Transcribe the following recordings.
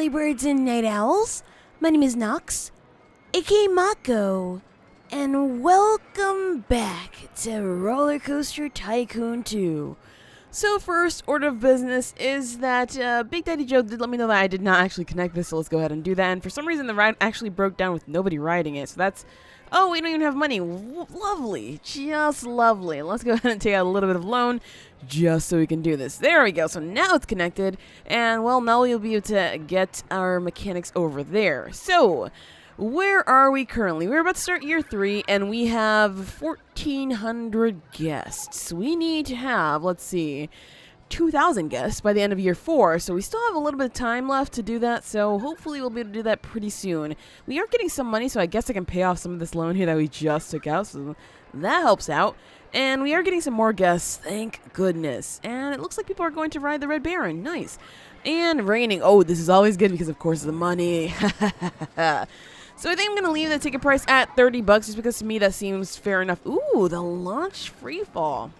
early birds and night owls. My name is Nox, aka Mako, and welcome back to Rollercoaster Tycoon 2. So first order of business is that Big Daddy Joe did let me know that I did not actually connect this, so let's go ahead and do that. And for some reason the ride actually broke down with nobody riding it, so that's... Oh, we don't even have money. Lovely. Just lovely. Let's go ahead and take out a little bit of loan just so we can do this. There we go. So now it's connected. And, well, now we'll be able to get our mechanics over there. So, where are we currently? We're about to start year 3, and we have 1,400 guests. We need to have, let's see, 2,000 guests by the end of year 4, so we still have a little bit of time left to do that, so hopefully we'll be able to do that pretty soon. We are getting some money, so I guess I can pay off some of this loan here that we just took out, so that helps out. And we are getting some more guests, thank goodness. And it looks like people are going to ride the Red Baron, nice. And raining, oh, this is always good because of course of the money. So I think I'm going to leave the ticket price at $30 just because to me that seems fair enough. Ooh, the launch free fall,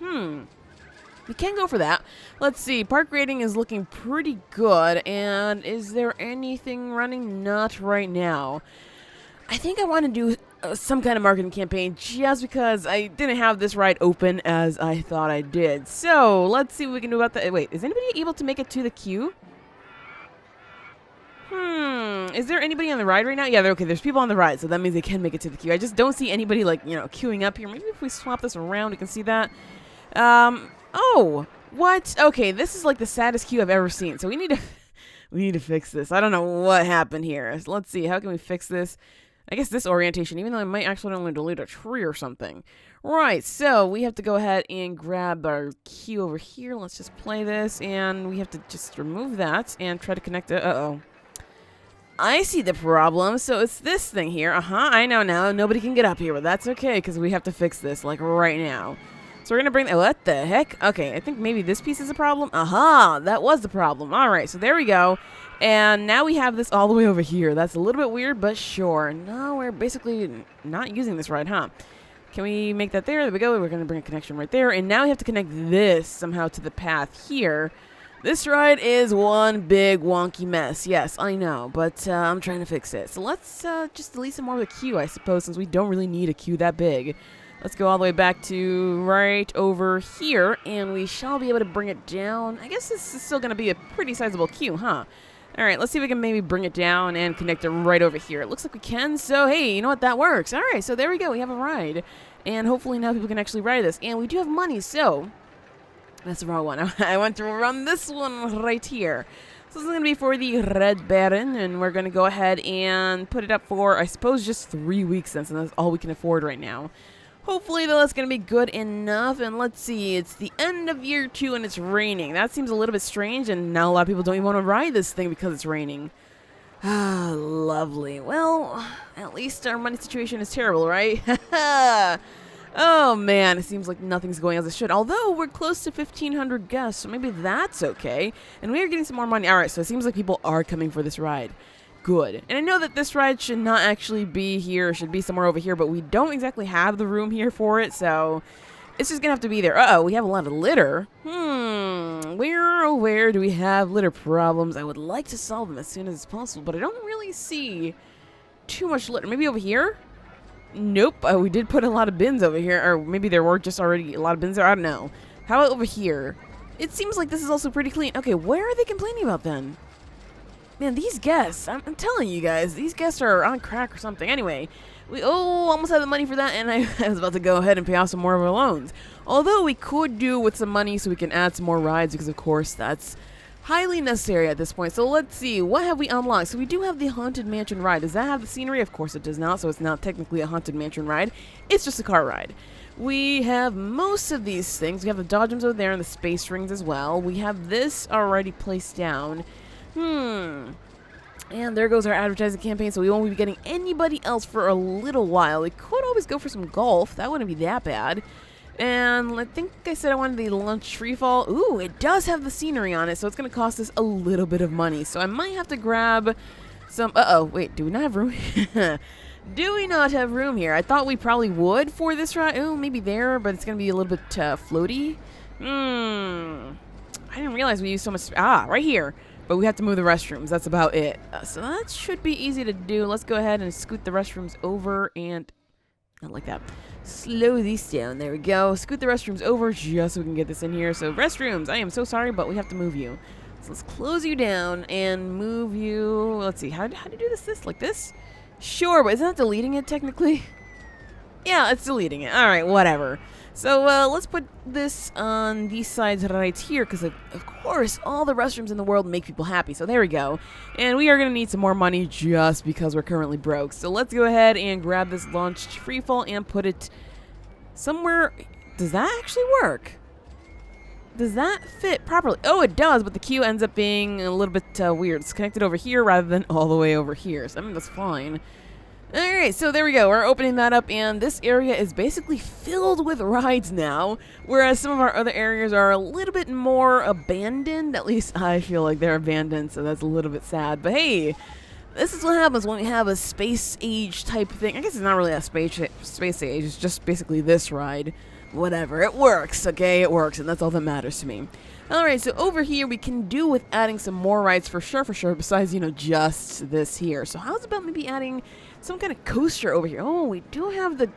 we can go for that. Let's see. Park rating is looking pretty good. And is there anything running? Not right now. I think I want to do some kind of marketing campaign just because I didn't have this ride open as I thought I did. So let's see what we can do about that. Wait, is anybody able to make it to the queue? Is there anybody on the ride right now? Yeah, okay, there's people on the ride, so that means they can make it to the queue. I just don't see anybody, like, you know, queuing up here. Maybe if we swap this around, we can see that. Oh, what? Okay, this is like the saddest queue I've ever seen. So we need to fix this. I don't know what happened here. So let's see. How can we fix this? I guess this orientation, even though I might actually only delete a tree or something. Right, so we have to go ahead and grab our queue over here. Let's just play this, and we have to just remove that and try to connect it. Uh-oh. I see the problem. So it's this thing here. I know now. Nobody can get up here, but that's okay because we have to fix this, like, right now. So we're going to bring... what the heck? Okay, I think maybe this piece is a problem. That was the problem. All right, so there we go. And now we have this all the way over here. That's a little bit weird, but sure. No, we're basically not using this right, huh? Can we make that there? There we go. We're going to bring a connection right there. And now we have to connect this somehow to the path here. This ride is one big wonky mess. Yes, I know, but I'm trying to fix it. So let's just delete some more of the queue, I suppose, since we don't really need a queue that big. Let's go all the way back to right over here, and we shall be able to bring it down. I guess this is still going to be a pretty sizable queue, huh? All right, let's see if we can maybe bring it down and connect it right over here. It looks like we can, so hey, you know what? That works. All right, so there we go. We have a ride, and hopefully now people can actually ride this. And we do have money, so... That's the wrong one. I want to run this one right here. So this is going to be for the Red Baron, and we're going to go ahead and put it up for, I suppose, just 3 weeks since, and that's all we can afford right now. Hopefully, though, that's going to be good enough. And let's see, it's the end of year 2 and it's raining. That seems a little bit strange, and now a lot of people don't even want to ride this thing because it's raining. Ah, lovely. Well, at least our money situation is terrible, right? Oh, man, it seems like nothing's going as it should. Although, we're close to 1,500 guests, so maybe that's okay. And we are getting some more money. All right, so it seems like people are coming for this ride. Good. And I know that this ride should not actually be here. It should be somewhere over here, but we don't exactly have the room here for it, so it's just going to have to be there. Uh-oh, we have a lot of litter. Where do we have litter problems? I would like to solve them as soon as possible, but I don't really see too much litter. Maybe over here? Nope. We did put a lot of bins over here, or maybe there were just already a lot of bins there. I don't know. How about over here? It seems like this is also pretty clean. Okay, where are they complaining about then? Man, these guests, I'm telling you guys, these guests are on crack or something. Anyway, we almost had the money for that, and I was about to go ahead and pay off some more of our loans. Although we could do with some money so we can add some more rides, because of course that's highly necessary at this point. So let's see, what have we unlocked? So we do have the Haunted Mansion ride. Does that have the scenery? Of course it does not, so it's not technically a Haunted Mansion ride. It's just a car ride. We have most of these things. We have the Dodgems over there and the Space Rings as well. We have this already placed down. And there goes our advertising campaign, so we won't be getting anybody else for a little while. We could always go for some golf. That wouldn't be that bad. And I think I said I wanted the lunch free fall. Ooh, it does have the scenery on it, so it's going to cost us a little bit of money. So I might have to grab some... Uh-oh, wait, do we not have room? Do we not have room here? I thought we probably would for this ride. Oh, maybe there, but it's going to be a little bit floaty. I didn't realize we used so much... right here. but we have to move the restrooms. That's about it. So that should be easy to do. Let's go ahead and scoot the restrooms over and... Not like that. Slow these down. There we go. Scoot the restrooms over just so we can get this in here. So restrooms, I am so sorry, but we have to move you. So let's close you down and move you. Let's see. How do you do this? Like this? Sure, but isn't that deleting it technically? Yeah, it's deleting it. All right, whatever. So let's put this on these sides right here because, of course, all the restrooms in the world make people happy. So there we go. And we are going to need some more money just because we're currently broke. So let's go ahead and grab this launched freefall and put it somewhere. Does that actually work? Does that fit properly? Oh, it does, but the queue ends up being a little bit weird. It's connected over here rather than all the way over here. So, I mean, that's fine. Alright, so there we go. We're opening that up, and this area is basically filled with rides now, whereas some of our other areas are a little bit more abandoned. At least I feel like they're abandoned, so that's a little bit sad. But hey, this is what happens when we have a space age type thing. I guess it's not really a space age, it's just basically this ride. Whatever, it works, okay? It works, and that's all that matters to me. Alright, so over here we can do with adding some more rides for sure, besides, you know, just this here. So how's about maybe adding some kind of coaster over here? Oh, we do have the...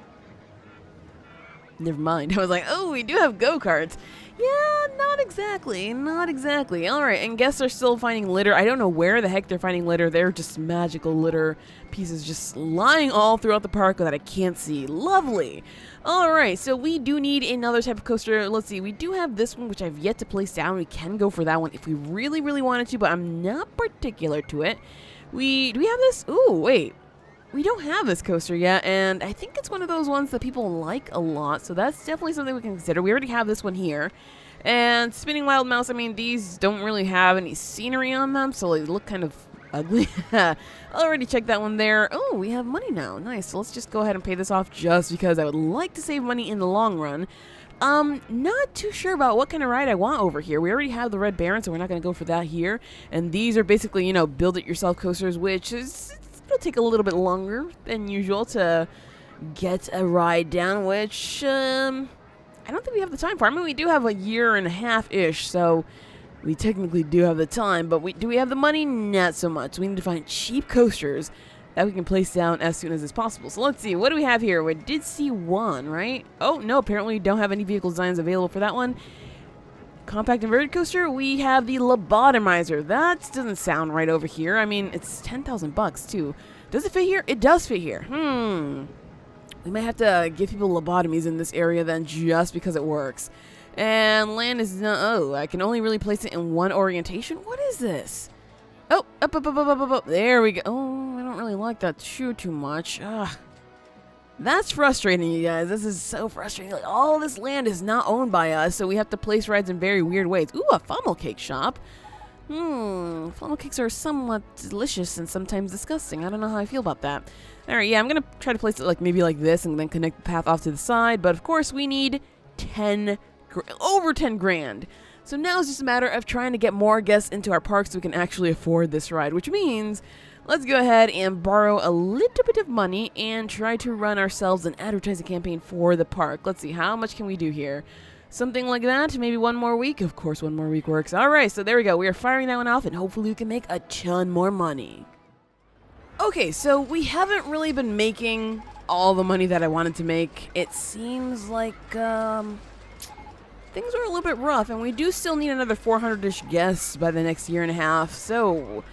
Never mind. I was like, oh, we do have go-karts. Yeah, not exactly. Not exactly. Alright, and guests are still finding litter. I don't know where the heck they're finding litter. They're just magical litter pieces just lying all throughout the park that I can't see. Lovely. Alright, so we do need another type of coaster. Let's see. We do have this one, which I've yet to place down. We can go for that one if we really, really wanted to, but I'm not particular to it. Do we have this? Ooh, wait. We don't have this coaster yet, and I think it's one of those ones that people like a lot, so that's definitely something we can consider. We already have this one here. And Spinning Wild Mouse, I mean, these don't really have any scenery on them, so they look kind of ugly. I already checked that one there. Oh, we have money now. Nice. So let's just go ahead and pay this off just because I would like to save money in the long run. Not too sure about what kind of ride I want over here. We already have the Red Baron, so we're not going to go for that here. And these are basically, you know, build-it-yourself coasters, which is... It'll take a little bit longer than usual to get a ride down, which I don't think we have the time for. I mean, we do have a year and a half-ish, so we technically do have the time, but do we have the money? Not so much. We need to find cheap coasters that we can place down as soon as is possible. So let's see. What do we have here? We did see one, right? Oh, no, apparently we don't have any vehicle designs available for that one. Compact inverted coaster, we have the lobotomizer. That doesn't sound right over here. I mean, it's 10,000 bucks too. Does it fit here? It does fit here. We might have to give people lobotomies in this area then just because it works. And land is not... Oh, I can only really place it in one orientation? What is this? Oh, up. There we go. Oh, I don't really like that too much. Ugh. That's frustrating, you guys. This is so frustrating. Like, all this land is not owned by us, so we have to place rides in very weird ways. Ooh, a funnel cake shop. Funnel cakes are somewhat delicious and sometimes disgusting. I don't know how I feel about that. Alright, yeah, I'm going to try to place it like maybe like this and then connect the path off to the side. But, of course, we need over 10 grand. So now it's just a matter of trying to get more guests into our park so we can actually afford this ride, which means... Let's go ahead and borrow a little bit of money and try to run ourselves an advertising campaign for the park. Let's see, how much can we do here? Something like that, maybe one more week. Of course, one more week works. All right, so there we go. We are firing that one off, and hopefully we can make a ton more money. Okay, so we haven't really been making all the money that I wanted to make. It seems like things are a little bit rough, and we do still need another 400-ish guests by the next year and a half, so...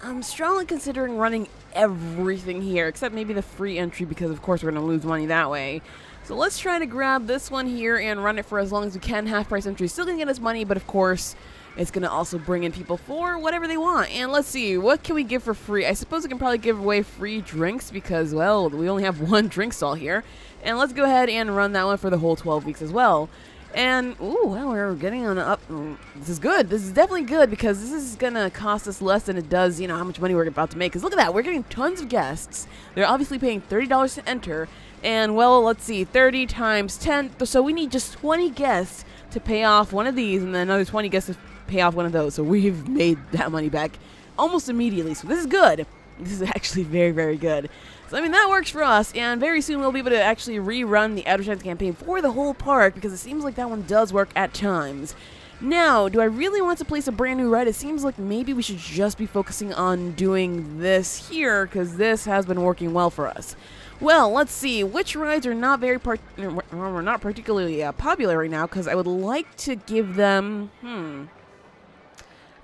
I'm strongly considering running everything here, except maybe the free entry, because of course we're going to lose money that way. So let's try to grab this one here and run it for as long as we can. Half price entry is still going to get us money, but of course it's going to also bring in people for whatever they want. And let's see, what can we give for free? I suppose we can probably give away free drinks because, well, we only have one drink stall here. And let's go ahead and run that one for the whole 12 weeks as well. And, ooh, well, we're getting on up. This is good. This is definitely good because this is going to cost us less than it does, you know, how much money we're about to make. Because look at that. We're getting tons of guests. They're obviously paying $30 to enter. And, well, let's see, 30 times 10. So we need just 20 guests to pay off one of these and then another 20 guests to pay off one of those. So we've made that money back almost immediately. So this is good. This is actually very, very good. So, I mean, that works for us, and very soon we'll be able to actually rerun the advertising campaign for the whole park, because it seems like that one does work at times. Now, do I really want to place a brand new ride? It seems like maybe we should just be focusing on doing this here, because this has been working well for us. Well, let's see. Which rides are not not particularly popular right now, because I would like to give them...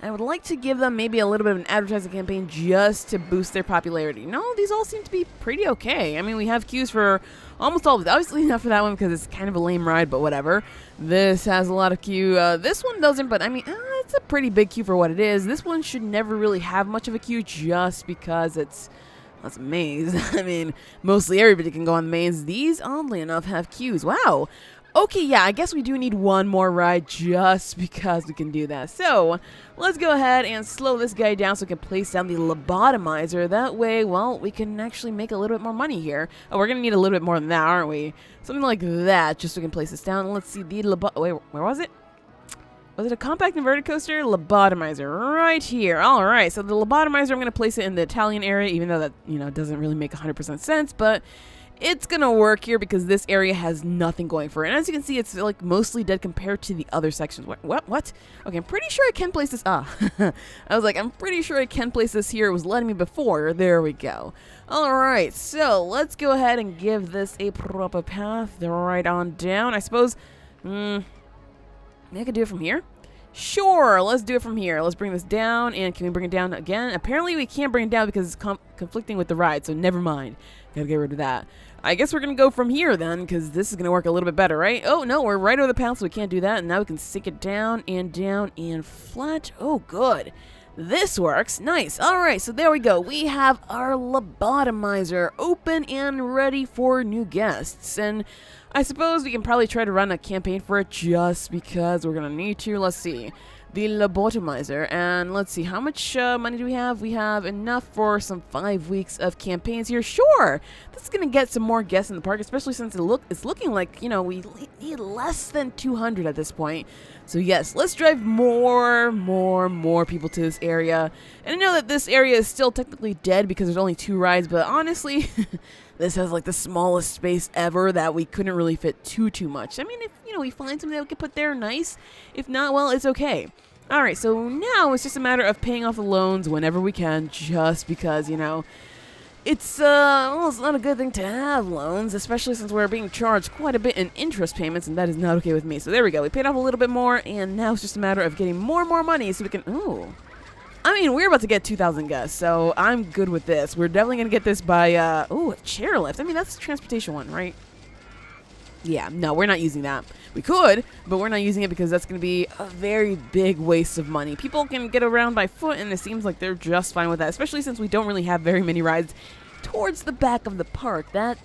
I would like to give them maybe a little bit of an advertising campaign just to boost their popularity. No, these all seem to be pretty okay. I mean, we have queues for almost all of them. Obviously not for that one because it's kind of a lame ride, but whatever. This has a lot of queue. This one doesn't, but I mean, it's a pretty big queue for what it is. This one should never really have much of a queue just because it's a maze. I mean, mostly everybody can go on the maze. These, oddly enough, have queues. Wow. Okay, yeah, I guess we do need one more ride just because we can do that. So, let's go ahead and slow this guy down so we can place down the lobotomizer. That way, well, we can actually make a little bit more money here. Oh, we're going to need a little bit more than that, aren't we? Something like that, just so we can place this down. Let's see, the wait, where was it? Was it a compact inverted coaster? Lobotomizer, right here. All right, so the lobotomizer, I'm going to place it in the Italian area, even though that, doesn't really make 100% sense, but... it's gonna work here because this area has nothing going for it. And as you can see, it's like mostly dead compared to the other sections. What? Okay, I'm pretty sure I can place this. I was like, I'm pretty sure I can place this here. It was letting me before. There we go. Alright, so let's go ahead and give this a proper path right on down. I suppose, maybe I could do it from here? Sure, let's do it from here. Let's bring this down, and can we bring it down again? Apparently we can't bring it down because it's conflicting with the ride, so never mind. Gotta get rid of that. I guess we're gonna go from here then, because this is gonna work a little bit better, right? Oh, no, we're right over the path, so we can't do that, and now we can sink it down and flat. Oh, good. This works. Nice. Alright, so there we go. We have our lobotomizer open and ready for new guests, and... I suppose we can probably try to run a campaign for it just because we're going to need to. Let's see. The lobotomizer. And let's see. How much money do we have? We have enough for some 5 weeks of campaigns here. Sure. This is going to get some more guests in the park, especially since it's looking like, we need less than 200 at this point. So yes, let's drive more people to this area. And I know that this area is still technically dead because there's only 2 rides, but honestly... this has like the smallest space ever that we couldn't really fit too much. I mean, if, we find something that we can put there, nice. If not, well, it's okay. Alright, so now it's just a matter of paying off the loans whenever we can, just because, it's not a good thing to have loans, especially since we're being charged quite a bit in interest payments, and that is not okay with me. So there we go. We paid off a little bit more, and now it's just a matter of getting more money so we can... Ooh. I mean, we're about to get 2,000 guests, so I'm good with this. We're definitely going to get this by, a chairlift. I mean, that's the transportation one, right? Yeah, no, we're not using that. We could, but we're not using it because that's going to be a very big waste of money. People can get around by foot, and it seems like they're just fine with that, especially since we don't really have very many rides towards the back of the park. That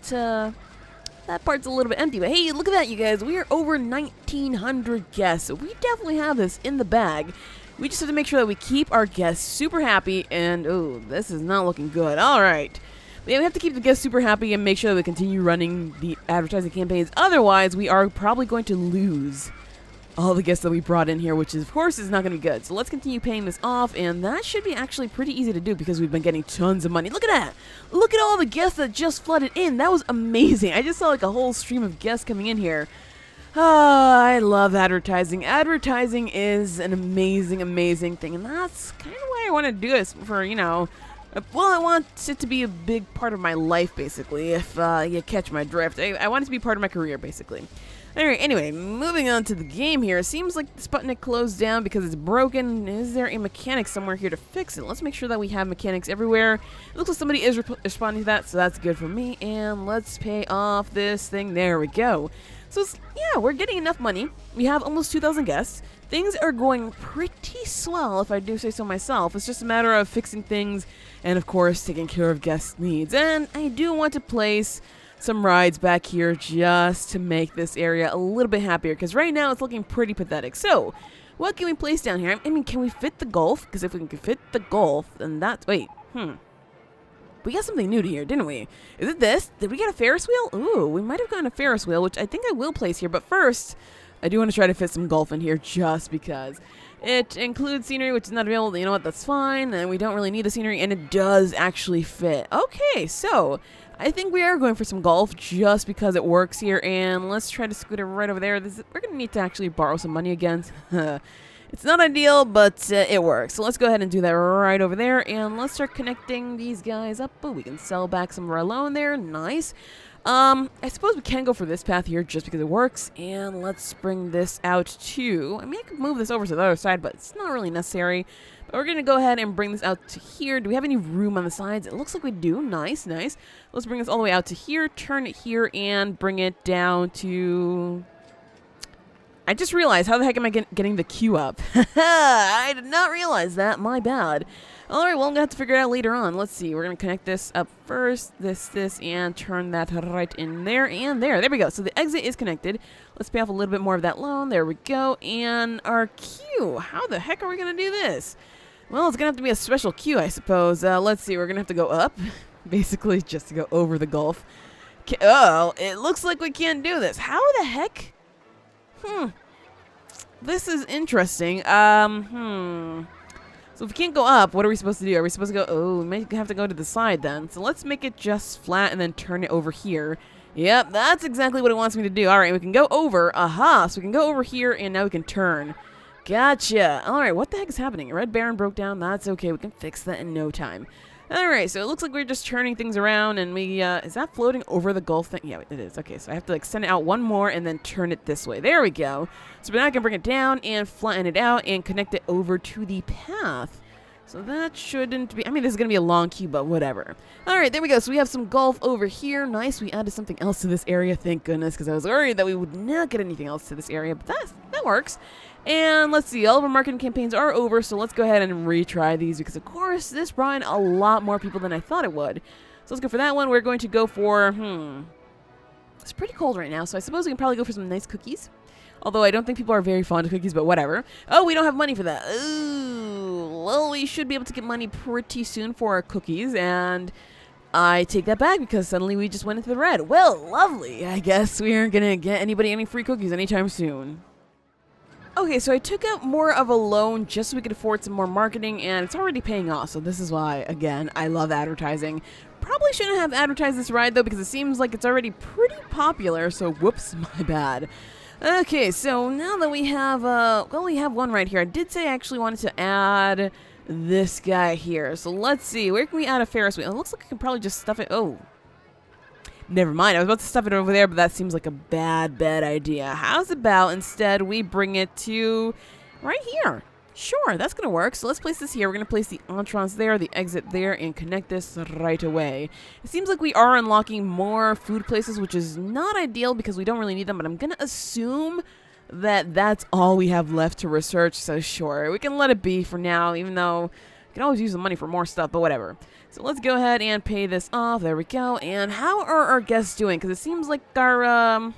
part's a little bit empty, but hey, look at that, you guys. We are over 1,900 guests, so we definitely have this in the bag. We just have to make sure that we keep our guests super happy, and, oh, this is not looking good. All right. But yeah, we have to keep the guests super happy and make sure that we continue running the advertising campaigns. Otherwise, we are probably going to lose all the guests that we brought in here, which, of course, is not going to be good. So let's continue paying this off, and that should be actually pretty easy to do because we've been getting tons of money. Look at that. Look at all the guests that just flooded in. That was amazing. I just saw, like, a whole stream of guests coming in here. I love advertising. Advertising is an amazing thing, and that's kind of why I want to do this for, well, I want it to be a big part of my life, basically, if you catch my drift. I want it to be part of my career, basically. Anyway, moving on to the game here. It seems like Sputnik closed down because it's broken. Is there a mechanic somewhere here to fix it? Let's make sure that we have mechanics everywhere. It looks like somebody is responding to that, so that's good for me. And let's pay off this thing. There we go. So, yeah, we're getting enough money. We have almost 2,000 guests. Things are going pretty swell, if I do say so myself. It's just a matter of fixing things and, of course, taking care of guest needs. And I do want to place some rides back here just to make this area a little bit happier, because right now it's looking pretty pathetic. So, what can we place down here? I mean, can we fit the golf? Because if we can fit the golf, then that's... Wait, we got something new to here, didn't we? Is it this? Did we get a Ferris wheel? Ooh, we might have gotten a Ferris wheel, which I think I will place here. But first, I do want to try to fit some golf in here just because. It includes scenery, which is not available. You know what? That's fine. And we don't really need the scenery, and it does actually fit. Okay, so I think we are going for some golf just because it works here. And let's try to scoot it right over there. We're going to need to actually borrow some money again. It's not ideal, but it works. So let's go ahead and do that right over there. And let's start connecting these guys up. Oh, we can sell back some of our loan there. Nice. I suppose we can go for this path here just because it works. And let's bring this out to... I mean, I could move this over to the other side, but it's not really necessary. But we're going to go ahead and bring this out to here. Do we have any room on the sides? It looks like we do. Nice, nice. Let's bring this all the way out to here, turn it here, and bring it down to... I just realized, how the heck am I getting the queue up? I did not realize that. My bad. Alright, well, I'm going to have to figure it out later on. Let's see. We're going to connect this up first. This, and turn that right in there and there. There we go. So the exit is connected. Let's pay off a little bit more of that loan. There we go. And our queue. How the heck are we going to do this? Well, it's going to have to be a special queue, I suppose. Let's see. We're going to have to go up, basically, just to go over the golf. Oh, it looks like we can't do this. How the heck? This is interesting. So if we can't go up, what are we supposed to do? Are we supposed to go... Oh, we may have to go to the side then. So let's make it just flat and then turn it over here. Yep, that's exactly what it wants me to do. All right, we can go over. Aha, so we can go over here and now we can turn. Gotcha. All right, what the heck is happening? Red Baron broke down. That's okay. We can fix that in no time. Alright, so it looks like we're just turning things around, and we, is that floating over the golf thing? Yeah, it is. Okay, so I have to, like, send it out one more and then turn it this way. There we go. So now I can bring it down and flatten it out and connect it over to the path. So that shouldn't be, I mean, this is going to be a long queue, but whatever. Alright, there we go. So we have some golf over here. Nice. We added something else to this area, thank goodness, because I was worried that we would not get anything else to this area, but that works. And let's see, all of our marketing campaigns are over, so let's go ahead and retry these because, of course, this brought in a lot more people than I thought it would. So let's go for that one. We're going to go for, it's pretty cold right now, so I suppose we can probably go for some nice cookies. Although I don't think people are very fond of cookies, but whatever. Oh, we don't have money for that. Ooh, well, we should be able to get money pretty soon for our cookies, and I take that back because suddenly we just went into the red. Well, lovely. I guess we aren't going to get anybody any free cookies anytime soon. Okay, so I took out more of a loan just so we could afford some more marketing, and it's already paying off, so this is why, again, I love advertising. Probably shouldn't have advertised this ride, though, because it seems like it's already pretty popular, so whoops, my bad. Okay, so now that we have, well, we have one right here. I did say I actually wanted to add this guy here, so let's see. Where can we add a Ferris wheel? It looks like I can probably just stuff it. Oh. Never mind, I was about to stuff it over there, but that seems like a bad idea. How's about instead we bring it to right here? Sure, that's going to work. So let's place this here. We're going to place the entrance there, the exit there, and connect this right away. It seems like we are unlocking more food places, which is not ideal because we don't really need them, but I'm going to assume that that's all we have left to research, so sure, we can let it be for now, even though we can always use the money for more stuff, but whatever. So let's go ahead and pay this off. There we go. And how are our guests doing? Because it seems like our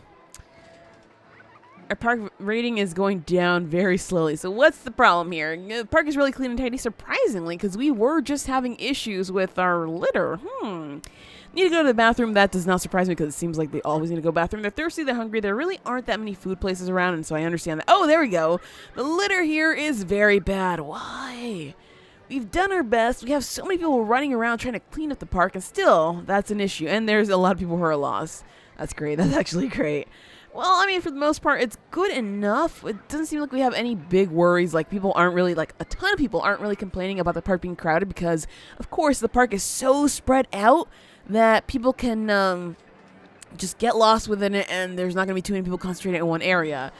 park rating is going down very slowly. So what's the problem here? The park is really clean and tidy, surprisingly, because we were just having issues with our litter. Need to go to the bathroom. That does not surprise me because it seems like they always need to go to the bathroom. They're thirsty, they're hungry. There really aren't that many food places around, and so I understand that. Oh, there we go. The litter here is very bad. Why? We've done our best. We have so many people running around trying to clean up the park, and still, that's an issue. And there's a lot of people who are lost. That's great. That's actually great. Well, I mean, for the most part, it's good enough. It doesn't seem like we have any big worries. Like, people aren't really, like, a ton of people aren't really complaining about the park being crowded because, of course, the park is so spread out that people can just get lost within it, and there's not going to be too many people concentrated in one area.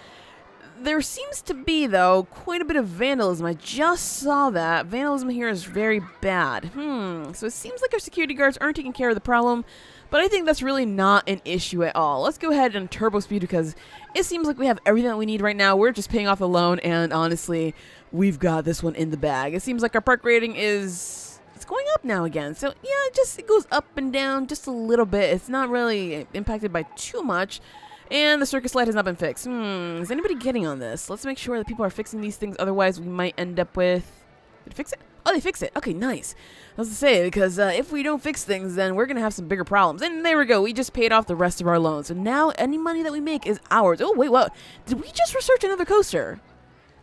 There seems to be, though, quite a bit of vandalism. I just saw that. Vandalism here is very bad. So it seems like our security guards aren't taking care of the problem, but I think that's really not an issue at all. Let's go ahead and turbo speed because it seems like we have everything that we need right now. We're just paying off the loan, and honestly, we've got this one in the bag. It seems like our park rating is... it's going up now again. So, yeah, it goes up and down just a little bit. It's not really impacted by too much. And the circus light has not been fixed. Is anybody getting on this? Let's make sure that people are fixing these things. Otherwise, we might end up with... Did it fix it? Oh, they fixed it. Okay, nice. I was to say, because if we don't fix things, then we're going to have some bigger problems. And there we go. We just paid off the rest of our loans. So now any money that we make is ours. Oh, wait, what? Did we just research another coaster?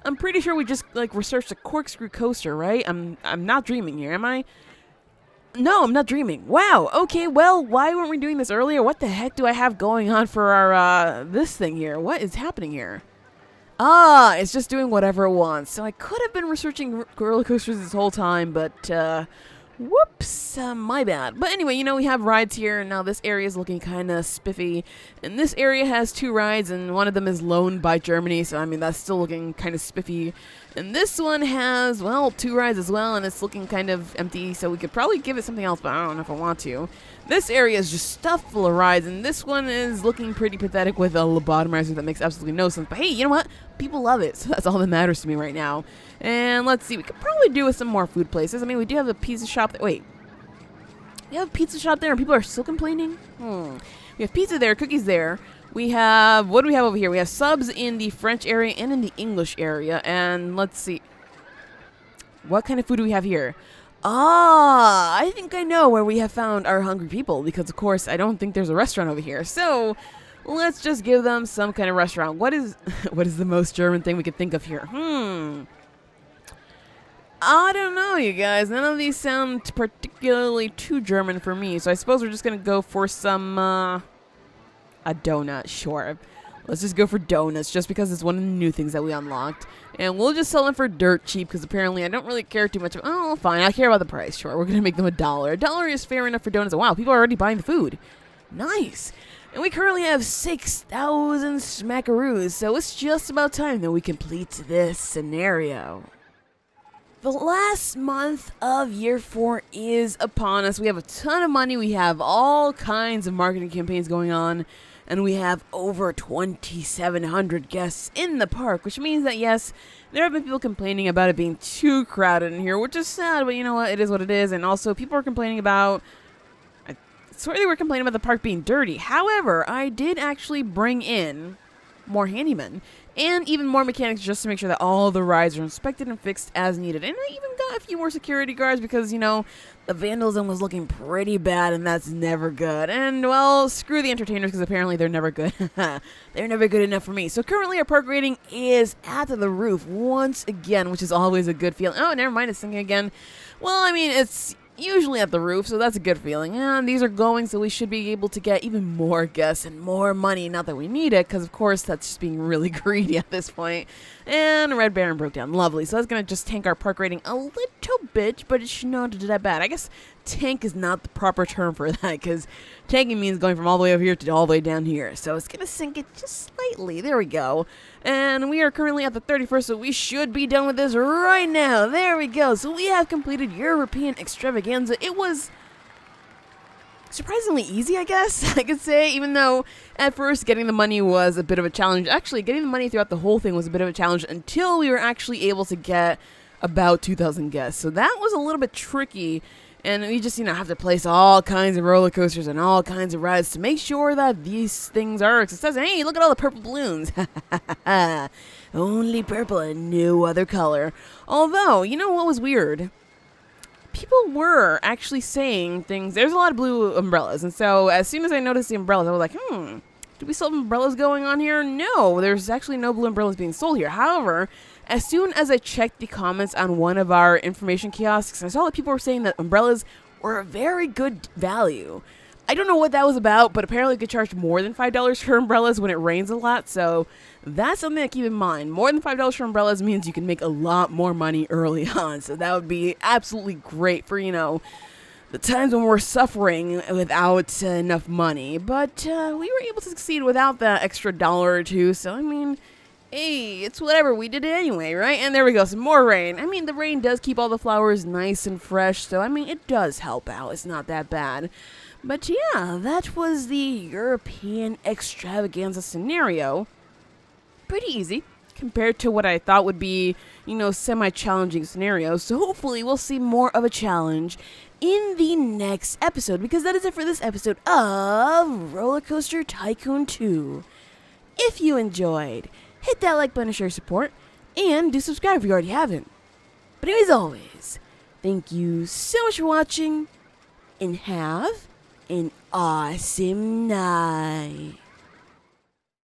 I'm pretty sure we just like researched a corkscrew coaster, right? I'm not dreaming here, am I? No, I'm not dreaming. Wow. Okay, well, why weren't we doing this earlier? What the heck do I have going on for our this thing here? What is happening here? Ah, it's just doing whatever it wants. So I could have been researching roller coasters this whole time, but whoops, my bad. But anyway, you know, we have rides here, and now this area is looking kind of spiffy. And this area has 2 rides, and one of them is loaned by Germany, so I mean, that's still looking kind of spiffy. And this one has, well, 2 rides as well, and it's looking kind of empty, so we could probably give it something else, but I don't know if I want to. This area is just stuffed full of rides, and this one is looking pretty pathetic with a lobotomizer that makes absolutely no sense. But hey, you know what? People love it, so that's all that matters to me right now. And let's see, we could probably do with some more food places. I mean, we do have a pizza shop. Wait. We have a pizza shop there, and people are still complaining? We have pizza there, cookies there. We have, what do we have over here? We have subs in the French area and in the English area. And let's see. What kind of food do we have here? Ah, I think I know where we have found our hungry people, because of course I don't think there's a restaurant over here. So let's just give them some kind of restaurant. What is the most German thing we could think of here? I don't know, you guys. None of these sound particularly too German for me. So I suppose we're just gonna go for some a donut. Sure. Let's just go for donuts, just because it's one of the new things that we unlocked. And we'll just sell them for dirt cheap, because apparently I don't really care too much. Oh, fine, I care about the price. Sure, we're going to make them $1. $1 is fair enough for donuts. Wow, people are already buying the food. Nice. And we currently have 6,000 smackaroos, so it's just about time that we complete this scenario. The last month of year 4 is upon us. We have a ton of money. We have all kinds of marketing campaigns going on. And we have over 2,700 guests in the park, which means that, yes, there have been people complaining about it being too crowded in here, which is sad, but you know what? It is what it is. And also, people are complaining about, I swear they were complaining about the park being dirty. However, I did actually bring in more handymen and even more mechanics just to make sure that all the rides are inspected and fixed as needed. And I even got a few more security guards because, you know, the vandalism was looking pretty bad, and that's never good. And, well, screw the entertainers, because apparently they're never good. They're never good enough for me. So currently our park rating is at the roof once again, which is always a good feeling. Oh, never mind, it's sinking again. Well, I mean, it's usually at the roof, so that's a good feeling. And these are going, so we should be able to get even more guests and more money. Not that we need it, because of course that's just being really greedy at this point. And Red Baron broke down. Lovely. So that's going to just tank our park rating a little bit, but it should not do that bad. I guess tank is not the proper term for that, because tanking means going from all the way over here to all the way down here. So it's going to sink it just slightly. There we go. And we are currently at the 31st, so we should be done with this right now. There we go. So we have completed European Extravaganza. It was surprisingly easy, I guess, I could say, even though at first getting the money was a bit of a challenge. Actually, getting the money throughout the whole thing was a bit of a challenge until we were actually able to get about 2,000 guests. So that was a little bit tricky, and we just, you know, have to place all kinds of roller coasters and all kinds of rides to make sure that these things are a success. And hey, look at all the purple balloons. Only purple and no other color. Although, you know what was weird? People were actually saying things. There's a lot of blue umbrellas, and so as soon as I noticed the umbrellas, I was like, do we still have umbrellas going on here? No, there's actually no blue umbrellas being sold here. However, as soon as I checked the comments on one of our information kiosks, I saw that people were saying that umbrellas were a very good value. I don't know what that was about, but apparently you could charge more than $5 for umbrellas when it rains a lot, so that's something to keep in mind. More than $5 for umbrellas means you can make a lot more money early on, so that would be absolutely great for, you know, the times when we're suffering without enough money. But we were able to succeed without that extra dollar or two, so I mean, hey, it's whatever, we did it anyway, right? And there we go, some more rain. I mean, the rain does keep all the flowers nice and fresh, so I mean, it does help out. It's not that bad. But yeah, that was the European Extravaganza scenario. Pretty easy compared to what I thought would be, you know, semi-challenging scenarios. So hopefully we'll see more of a challenge in the next episode, because that is it for this episode of Rollercoaster Tycoon 2. If you enjoyed, hit that like button to show your support, and do subscribe if you already haven't. But anyways, always, thank you so much for watching, and have an awesome night.